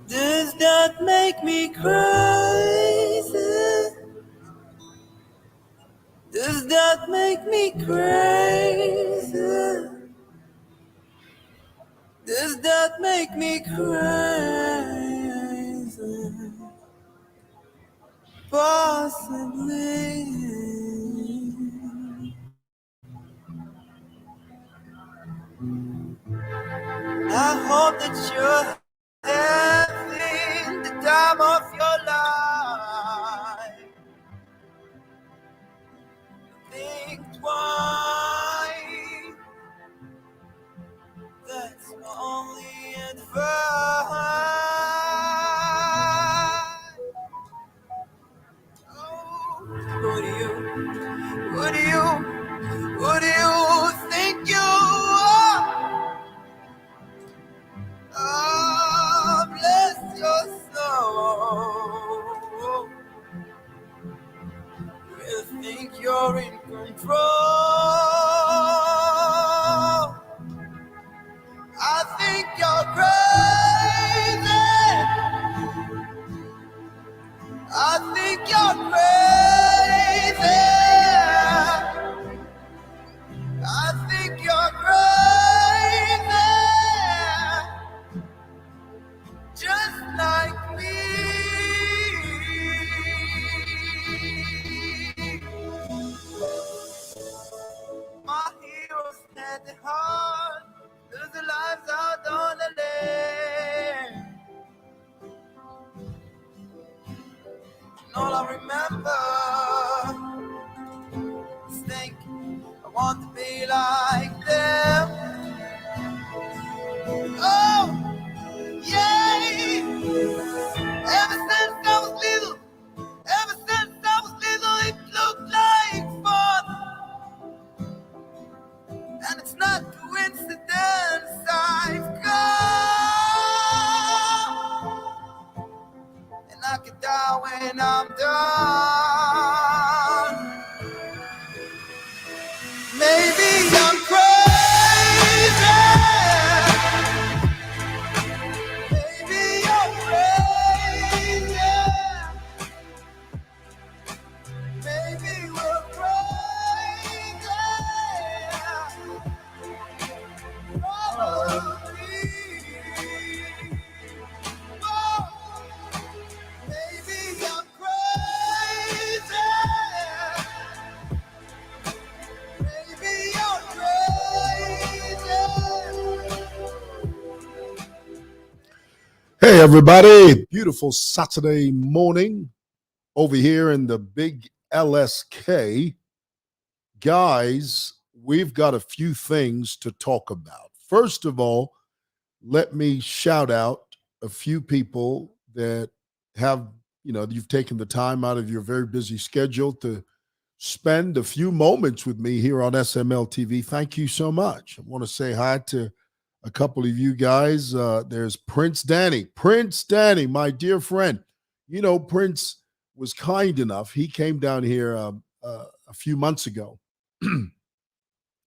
Does that make me crazy? Does that make me crazy? Does that make me crazy? Possibly. I hope that you're having the time of your life. Think twice. That's my only advice. Oh, who do you think you are? Oh, bless your soul. You think you're in control. I think you're crazy. I think you're crazy. I think you're crazy. Just like me. My heroes had the heart, lose their lives out on the land. And all I remember is think I want to be like them. Oh, yeah. Ever since I was little, it looked like fun. And it's not coincidence I've come. And I could die when I'm done. Maybe I'm crazy. Maybe you're crazy. Maybe we're crazy. Probably. Oh, maybe I'm crazy. Maybe you're crazy. Hey, everybody. Beautiful Saturday morning over here in the big LSK. Guys, we've got a few things to talk about. First of all, let me shout out a few people that have, you've taken the time out of your very busy schedule to spend a few moments with me here on SML TV. Thank you so much. I want to say hi to a couple of you guys. There's Prince Danny. Prince Danny, my dear friend. You know, Prince was kind enough. He came down here a few months ago,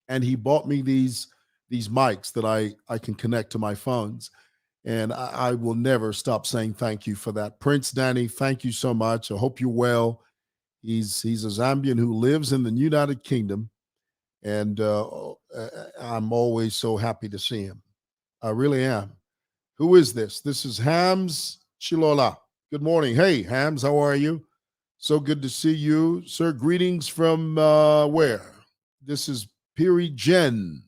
and he bought me these mics that I can connect to my phones. And I will never stop saying thank you for that. Prince Danny, thank you so much. I hope you're well. He's a Zambian who lives in the United Kingdom, and I'm always so happy to see him. I really am. Who is this? This is Hams Chilola. Good morning. Hey, Hams, how are you? So good to see you, sir. Greetings from where? This is Piri Jen.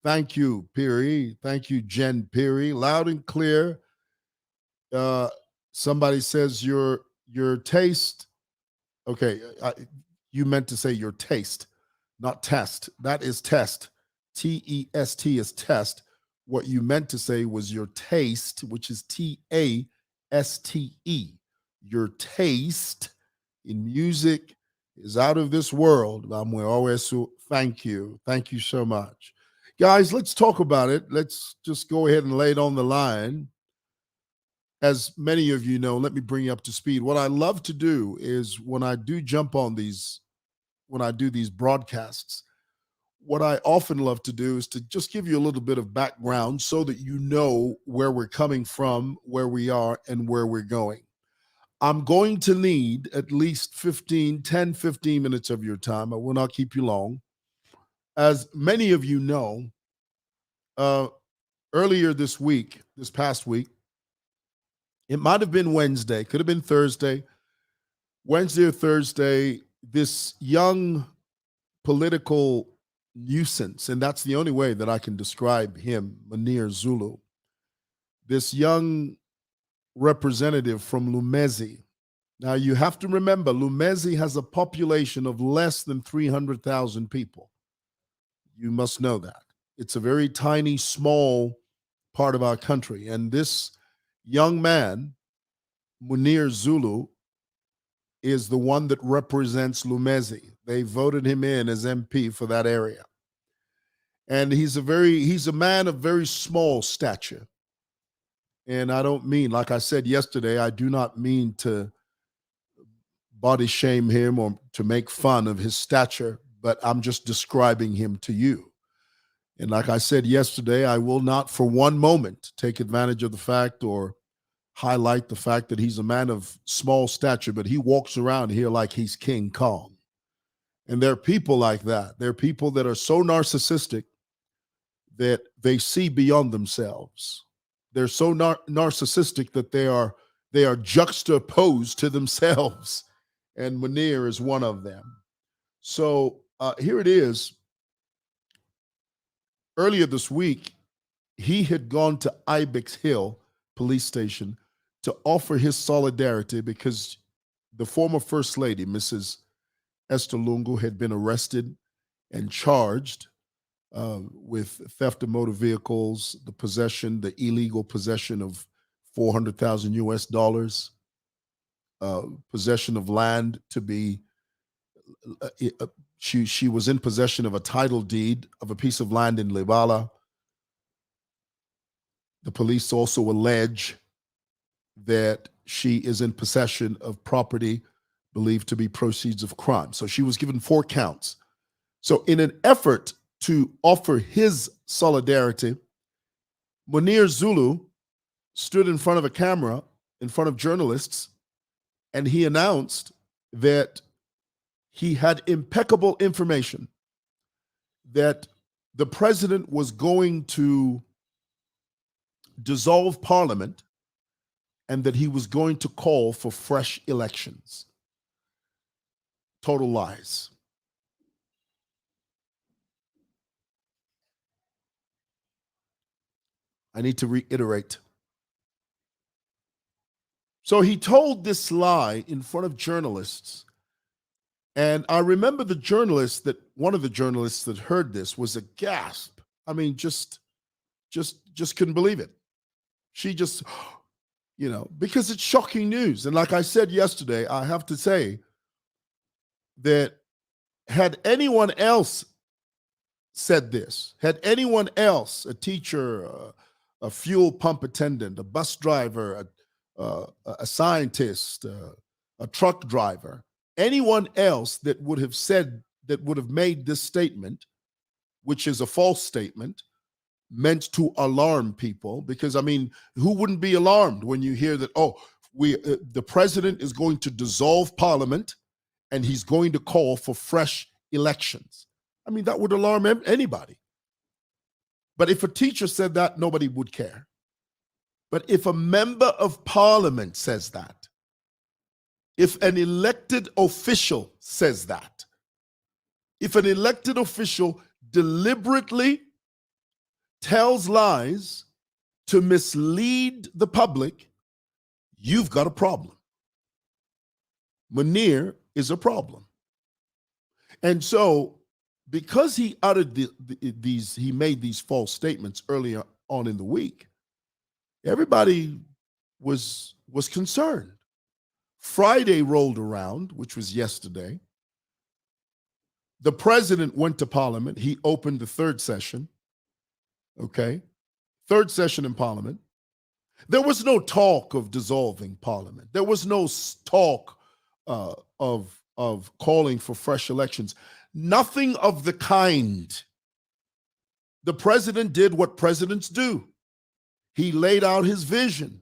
Thank you, Piri. Thank you, Jen Piri. Loud and clear. Somebody says your taste. Okay, you meant to say your taste, not test. That is test. TEST is test. What you meant to say was your taste, which is TASTE. Your taste in music is out of this world. Thank you. Thank you so much. Guys, let's talk about it. Let's just go ahead and lay it on the line. As many of you know, let me bring you up to speed. What I love to do is when I do jump on these, when I do these broadcasts, what I often love to do is to just give you a little bit of background so that you know where we're coming from, where we are, and where we're going. I'm going to need at least 15 minutes of your time. I will not keep you long. As many of you know, earlier this past week, it might have been Wednesday, could have been Thursday, Wednesday or Thursday, this young political nuisance, and that's the only way that I can describe him, Munir Zulu, this young representative from Lumezi. Now, you have to remember, Lumezi has a population of less than 300,000 people. You must know that. It's a very tiny, small part of our country. And this young man, Munir Zulu, is the one that represents Lumezi. They voted him in as MP for that area. And he's a man of very small stature. And I don't mean, like I said yesterday, I do not mean to body shame him or to make fun of his stature, but I'm just describing him to you. And like I said yesterday, I will not for one moment take advantage of the fact or highlight the fact that he's a man of small stature, but he walks around here like he's King Kong. And there are people like that. There are people that are so narcissistic that they see beyond themselves. They're so narcissistic that they are juxtaposed to themselves. And Munir is one of them. So here it is. Earlier this week, he had gone to Ibex Hill police station to offer his solidarity because the former First Lady, Mrs. Esther Lungu, had been arrested and charged with theft of motor vehicles, the illegal possession of 400,000 US dollars, possession of land to be, she was in possession of a title deed of a piece of land in Libala. The police also allege that she is in possession of property believed to be proceeds of crime. So she was given 4 counts. So in an effort to offer his solidarity, Munir Zulu stood in front of a camera, in front of journalists, and he announced that he had impeccable information that the president was going to dissolve parliament and that he was going to call for fresh elections. Total lies. I need to reiterate. So he told this lie in front of journalists. And I remember one of the journalists that heard this was a gasp. I mean, just couldn't believe it. She just, because it's shocking news. And like I said yesterday, I have to say that had anyone else said this, had anyone else, a teacher, a fuel pump attendant, a bus driver, a scientist, a truck driver, anyone else that would have made this statement, which is a false statement, meant to alarm people, because I mean, who wouldn't be alarmed when you hear that, the president is going to dissolve parliament and he's going to call for fresh elections? I mean, that would alarm anybody. But if a teacher said that, nobody would care. But if a member of parliament says that, if an elected official says that, if an elected official deliberately tells lies to mislead the public, you've got a problem. Munir is a problem. And so, because he uttered he made these false statements earlier on in the week, everybody was concerned. Friday rolled around, which was yesterday. The president went to Parliament. He opened the 3rd session. Okay, 3rd session in Parliament. There was no talk of dissolving Parliament. There was no talk of calling for fresh elections. Nothing of the kind The president did what presidents do. He laid out his vision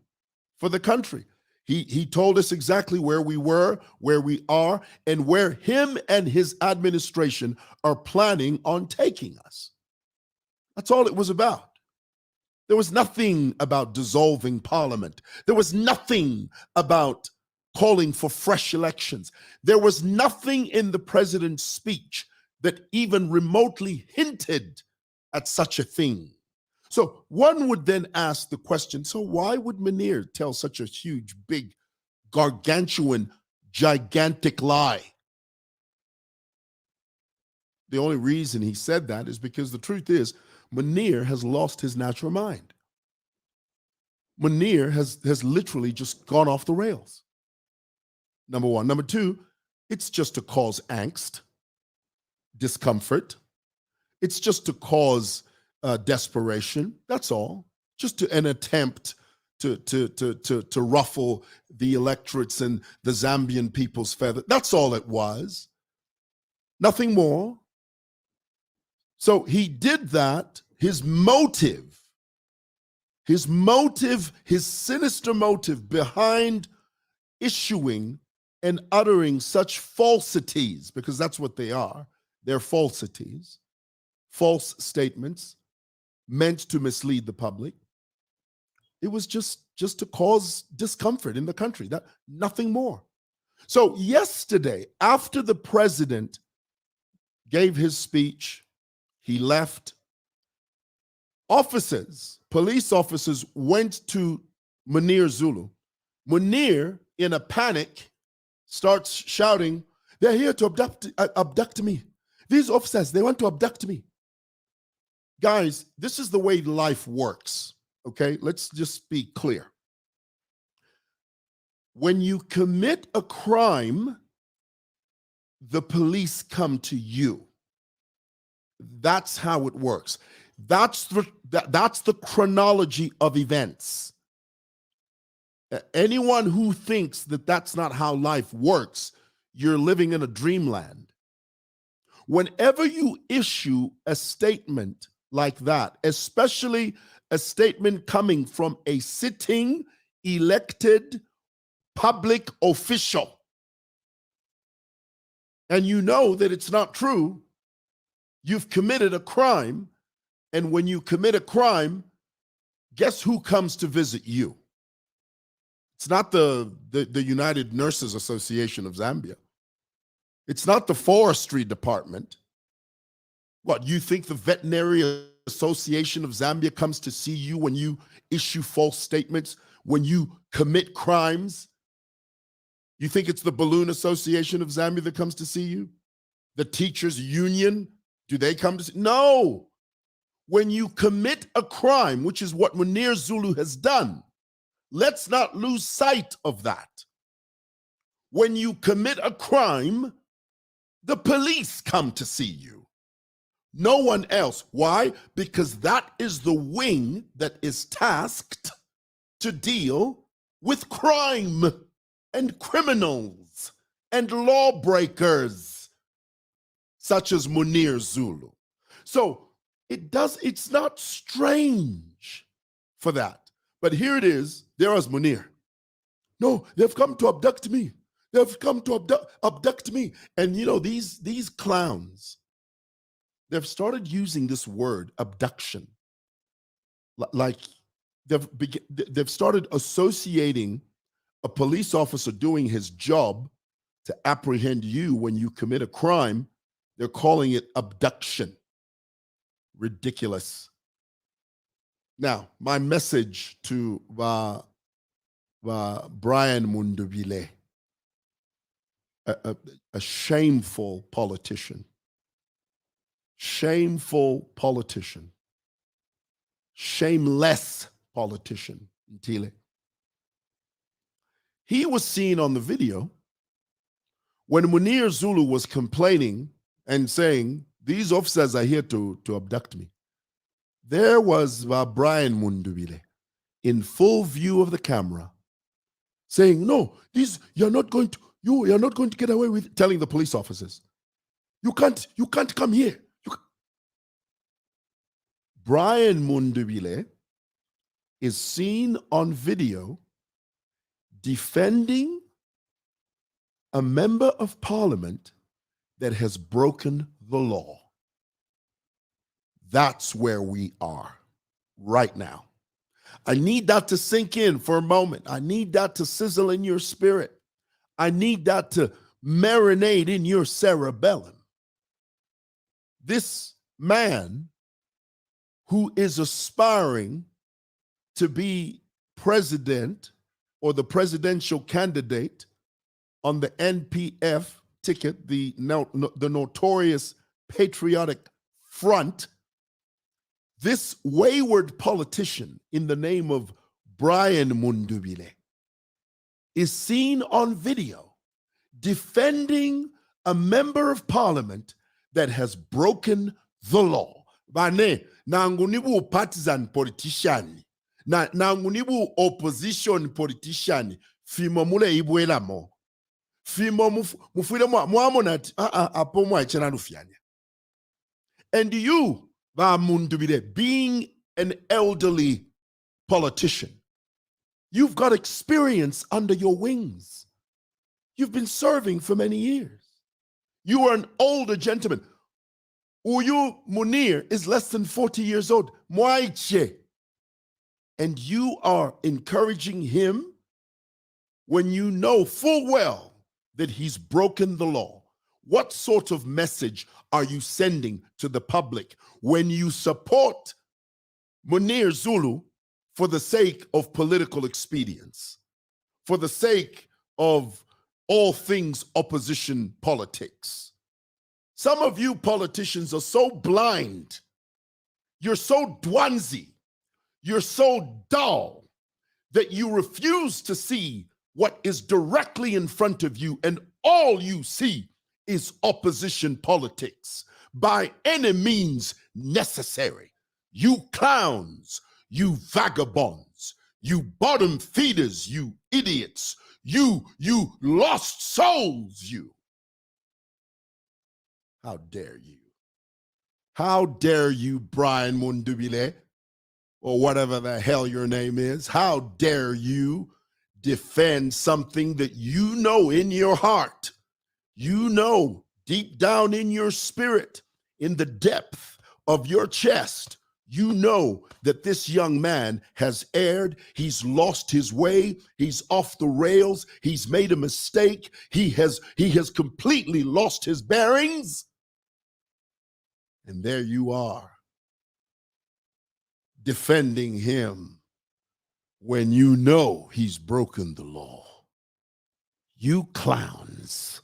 for the country. He told us exactly where we were, where we are, and where him and his administration are planning on taking us. That's all it was about. There was nothing about dissolving parliament. There was nothing about calling for fresh elections. There was nothing in the president's speech that even remotely hinted at such a thing. So one would then ask the question, so why would Munir tell such a huge, big, gargantuan, gigantic lie? The only reason he said that is because the truth is Munir has lost his natural mind. Munir has literally just gone off the rails. Number one. Number two, it's just to cause angst, discomfort. It's just to cause desperation. That's all. Just an attempt to ruffle the electorates and the Zambian people's feather. That's all it was. Nothing more. So he did that. His sinister motive behind issuing and uttering such falsities, because that's what they are. They're falsities, false statements meant to mislead the public. It was just to cause discomfort in the country, that nothing more. So yesterday, after the president gave his speech, he left. Police officers went to Munir Zulu. Munir, in a panic, starts shouting, "They're here to abduct me. These officers, they want to abduct me." Guys, this is the way life works, okay? Let's just be clear. When you commit a crime, the police come to you. That's how it works. That's the chronology of events. Anyone who thinks that that's not how life works, you're living in a dreamland. Whenever you issue a statement like that, especially a statement coming from a sitting, elected public official, and you know that it's not true, you've committed a crime. And when you commit a crime, guess who comes to visit you? It's not the United Nurses Association of Zambia. It's not the Forestry Department. What, you think the Veterinary Association of Zambia comes to see you when you issue false statements, when you commit crimes? You think it's the Balloon Association of Zambia that comes to see you? The Teachers Union, do they come to see? No. When you commit a crime, which is what Munir Zulu has done, let's not lose sight of that. When you commit a crime, the police come to see you. No one else. Why? Because that is the wing that is tasked to deal with crime and criminals and lawbreakers, such as Munir Zulu. So it's not strange for that. But here it is, there is Munir. No, they've come to abduct me. They've come to abduct me. And you know, these clowns, they've started using this word, abduction. Like they've started associating a police officer doing his job to apprehend you when you commit a crime. They're calling it abduction. Ridiculous. Now, my message to Brian MUNDUBILE, a shameful politician, shameless politician, Ntile. He was seen on the video when Munir Zulu was complaining and saying, "These officers are here to abduct me." There was Brian MUNDUBILE in full view of the camera saying, "No, you're not going to get away with it," telling the police officers, you can't come here. Brian Mundubile is seen on video defending a member of parliament that has broken the law. That's where we are right now. I need that to sink in for a moment. I need that to sizzle in your spirit. I need that to marinate in your cerebellum. This man who is aspiring to be president or the presidential candidate on the NPF ticket, the Notorious Patriotic Front, this wayward politician in the name of Brian Mundubile is seen on video defending a member of parliament that has broken the law. Bane, nangunibu partisan politician, nangunibu opposition politician, fimo mule ibuela mo. Fimo mufuile muamonat apo mwa echena lufianya. And you, Mundubile, being an elderly politician, you've got experience under your wings. You've been serving for many years. You are an older gentleman. Uyu Munir is less than 40 years old. Mwaiche. And you are encouraging him when you know full well that he's broken the law. What sort of message are you sending to the public when you support Munir Zulu for the sake of political expedience, for the sake of all things opposition politics? Some of you politicians are so blind, you're so dwanzy, you're so dull that you refuse to see what is directly in front of you, and all you see is opposition politics by any means necessary. You clowns, you vagabonds, you bottom feeders, you idiots, you lost souls, you. How dare you? How dare you, Brian Mundubile, or whatever the hell your name is? How dare you defend something that you know in your heart, you know deep down in your spirit, in the depth of your chest, you know that this young man has erred, he's lost his way, he's off the rails, he's made a mistake, he has completely lost his bearings. And there you are, defending him when you know he's broken the law. You clowns.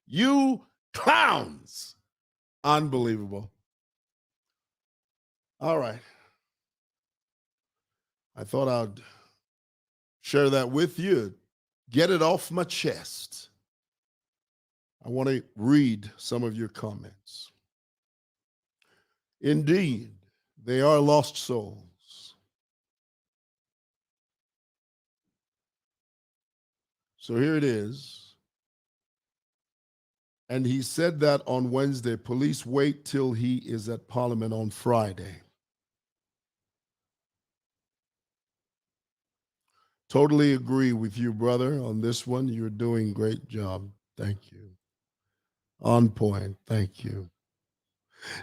You clowns. Unbelievable. All right. I thought I'd share that with you, get it off my chest. I want to read some of your comments. Indeed, they are lost souls. So here it is. And he said that on Wednesday. Police wait till he is at Parliament on Friday. Totally agree with you, brother, on this one. You're doing a great job. Thank you. On point. Thank you.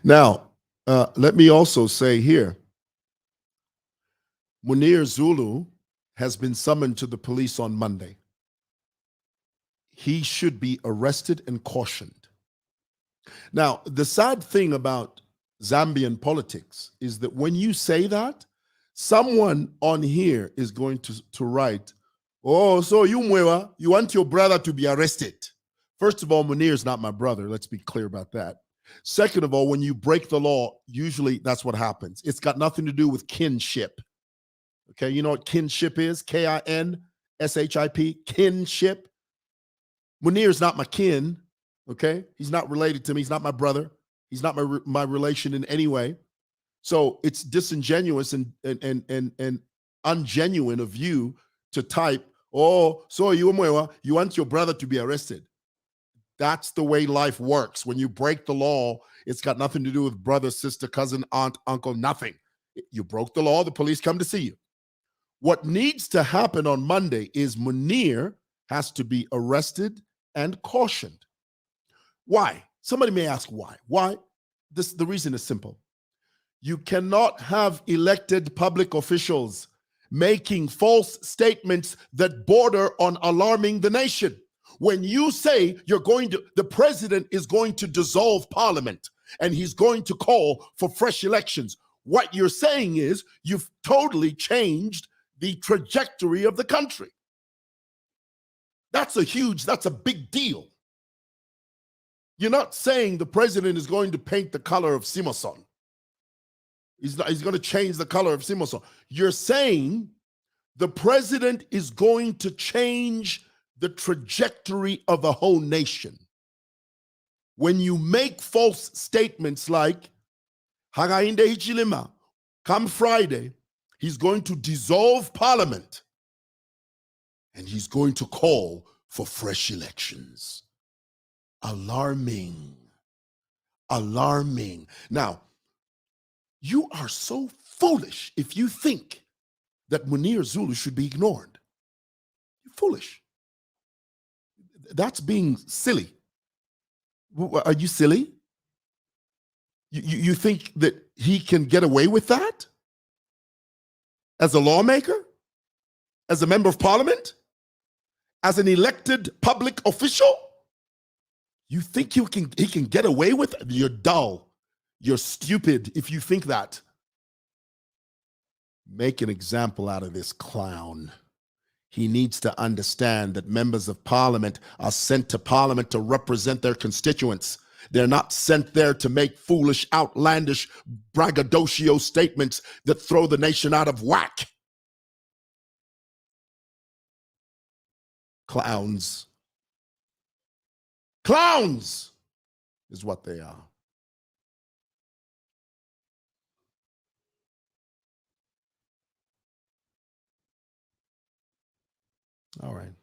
Now, let me also say here, Munir Zulu has been summoned to the police on Monday. He should be arrested and cautioned. Now, the sad thing about Zambian politics is that when you say that, someone on here is going to write, oh, so you Mwewa, you want your brother to be arrested. First of all, Munir is not my brother. Let's be clear about that. Second of all, when you break the law, usually that's what happens. It's got nothing to do with kinship. Okay, you know what kinship is? K-I-N-S-H-I-P, kinship. Munir is not my kin, okay? He's not related to me. He's not my brother. He's not my relation in any way. So it's disingenuous and ungenuine of you to type, oh, so you want your brother to be arrested. That's the way life works. When you break the law, it's got nothing to do with brother, sister, cousin, aunt, uncle, nothing. You broke the law, the police come to see you. What needs to happen on Monday is Munir has to be arrested and cautioned. Why? Somebody may ask why. Why? The reason is simple. You cannot have elected public officials making false statements that border on alarming the nation. When you say the president is going to dissolve parliament and he's going to call for fresh elections, what you're saying is you've totally changed the trajectory of the country. That's a big deal. You're not saying the president is going to paint the color of Simmerson. He's going to change the color of Simmerson. You're saying the president is going to change the trajectory of a whole nation. When you make false statements like, Hagainde Hichilema, come Friday, he's going to dissolve parliament and he's going to call for fresh elections. Alarming. Alarming. Now, you are so foolish if you think that Munir Zulu should be ignored. You're foolish. That's being silly. Are you silly? You think that he can get away with that? As a lawmaker? As a member of parliament? As an elected public official? You think he can get away with it? You're dull. You're stupid if you think that. Make an example out of this clown. He needs to understand that members of parliament are sent to parliament to represent their constituents. They're not sent there to make foolish, outlandish, braggadocio statements that throw the nation out of whack. Clowns. Clowns is what they are. All right.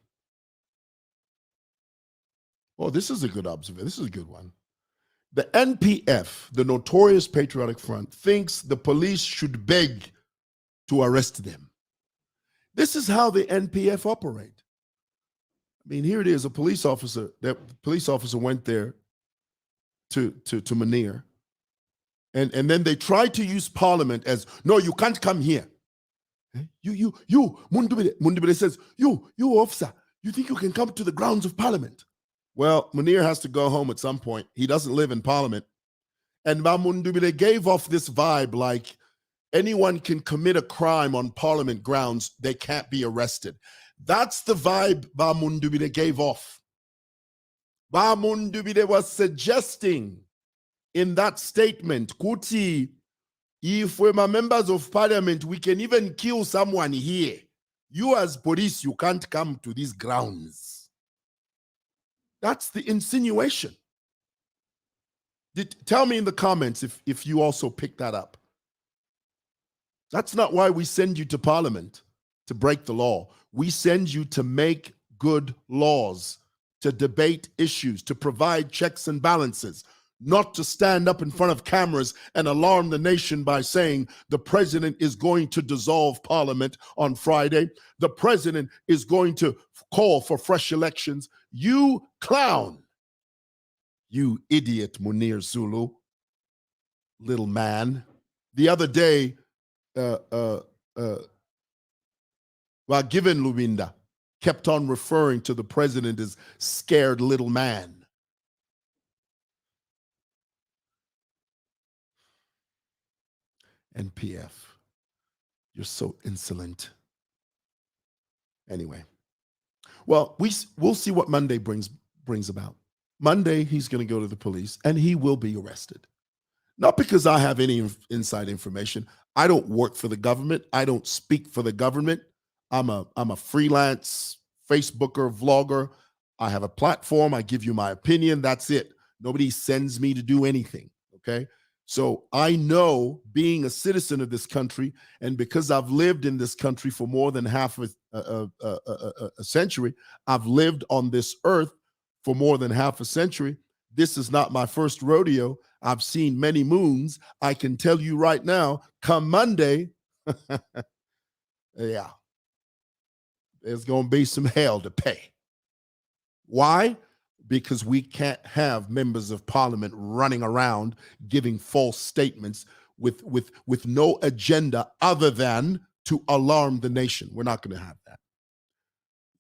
Well, this is a good observation. This is a good one. The NPF, the Notorious Patriotic Front, thinks the police should beg to arrest them. This is how the NPF operate. I mean, here it is, a police officer. That police officer went there to Munir. And then they tried to use parliament as, no, you can't come here. You, Mundubile says, you officer, you think you can come to the grounds of parliament? Well, Munir has to go home at some point. He doesn't live in parliament. And Mundubile gave off this vibe like anyone can commit a crime on parliament grounds, they can't be arrested. That's the vibe Mundubile gave off. Mundubile was suggesting in that statement, Kuti, if we're members of parliament, we can even kill someone here. You as police, you can't come to these grounds. That's the insinuation. Tell me in the comments if you also pick that up. That's not why we send you to parliament, to break the law. We send you to make good laws, to debate issues, to provide checks and balances, not to stand up in front of cameras and alarm the nation by saying the president is going to dissolve parliament on Friday. The president is going to call for fresh elections. You clown. You idiot, Munir Zulu. Little man. The other day, Given Lubinda kept on referring to the president as scared little man. NPF, you're so insolent. Anyway, well, we'll see what Monday brings about. Monday, he's going to go to the police and he will be arrested. Not because I have any inside information. I don't work for the government. I don't speak for the government. I'm a freelance Facebooker, vlogger. I have a platform. I give you my opinion. That's it. Nobody sends me to do anything, okay? So I know, being a citizen of this country, and because I've lived in this country for more than half a century, I've lived on this earth for more than half a century. This is not my first rodeo. I've seen many moons. I can tell you right now, come Monday, yeah, there's going to be some hell to pay. Why? Because we can't have members of parliament running around giving false statements with no agenda other than to alarm the nation. We're not going to have that.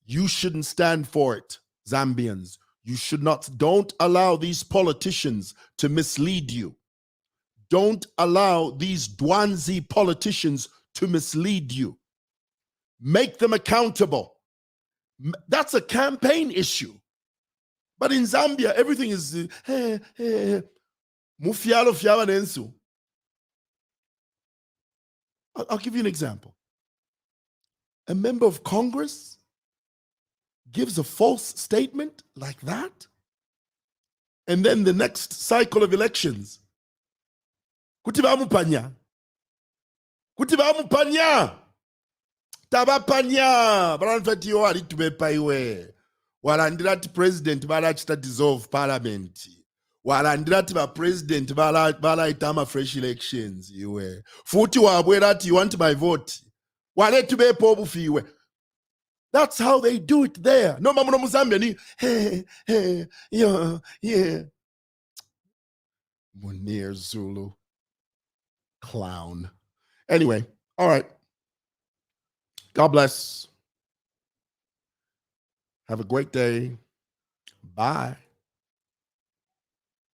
You shouldn't stand for it, Zambians. You should not. Don't allow these politicians to mislead you. Don't allow these Dwanzi politicians to mislead you. Make them accountable. That's a campaign issue. But in Zambia, everything is mufialo fiaba nensu. I'll give you an example. A member of Congress gives a false statement like that, and then the next cycle of elections, kuti vamupanya tabapanya varanfati iwo ari tumepa iwe warandira ti president varachita dissolve parliament warandira ti vapresident valaita ma-fresh elections iwe futi wabwera ti you want my vote waretumepo bufiwe. That's how they do it there. No mamuno muzambia yeah. Munir Zulu. Clown. Anyway, all right. God bless. Have a great day. Bye.